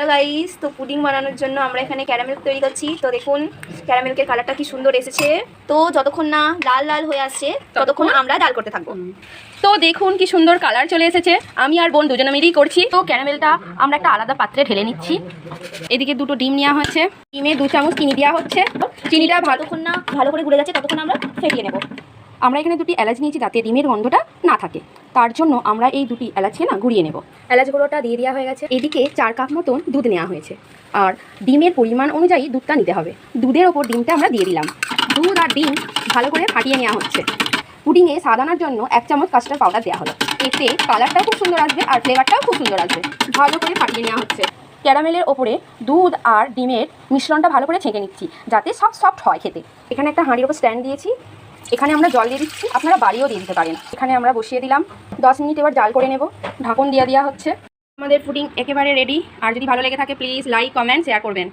Hello guys, তো pudding বানানোর জন্য আমরা এখানে ক্যারামেল তৈরি করছি। তো দেখুন ক্যারামেলকের কালারটা কি সুন্দর এসেছে। তো যতক্ষণ না লাল লাল হয়ে আসছে ততক্ষণ আমরা ডাল করতে থাকবো। তো দেখুন কি সুন্দর কালার চলে এসেছে। আমি আর বোন দুজনে মিলেই করছি। তো ক্যারামেলটা আমরা একটা আলাদা পাত্রে ঢেলে নিচ্ছি। এদিকে দুটো ডিম নেওয়া হচ্ছে, ডিমে 2 চামচ চিনি দেওয়া হচ্ছে। চিনিটা যতক্ষণ না ভালো করে গুলে যাচ্ছে ততক্ষণ আমরা ফেটিয়ে নেব। আমরা এখানে 2টি এলাচ নিয়েছি যাতে ডিমের গন্ধটা না থাকে। তার জন্য আমরা এই 2টি এলাচকে ঘুরিয়ে নেব। এলাচ গুঁড়োটা দিয়ে দেওয়া হয়ে গেছে। এদিকে 4 কাপ মতন দুধ নেওয়া হয়েছে, আর ডিমের পরিমাণ অনুযায়ী দুধটা নিতে হবে। দুধের ওপর ডিমটা আমরা দিয়ে দিলাম। দুধ আর ডিম ভালো করে ফাটিয়ে নেওয়া হচ্ছে। পুডিংয়ে স্বাদ আনার জন্য 1 চামচ কাস্টার্ড পাউডার দেওয়া হলো। এতে কালারটাও খুব সুন্দর আসবে আর ফ্লেভারটাও খুব সুন্দর আসবে। ভালো করে ফাটিয়ে নেওয়া হচ্ছে। ক্যারামেলের ওপরে দুধ আর ডিমের মিশ্রণটা ভালো করে ছেঁকে নিচ্ছি যাতে সব সফট হয় খেতে। এখানে একটা হাঁড়ির ওপর স্ট্যান্ড দিয়েছি, এখানে আমরা জল দিয়ে দিচ্ছি, আপনারা বাড়িও দিয়ে দিতে পারেন। এখানে আমরা বসিয়ে দিলাম। 10 মিনিট এবার জাল করে নেব। ঢাকন দিয়ে দেওয়া হচ্ছে। আমাদের পুডিং একেবারে রেডি। আর যদি ভালো লেগে থাকে প্লিজ লাইক, কমেন্ট, শেয়ার করবেন।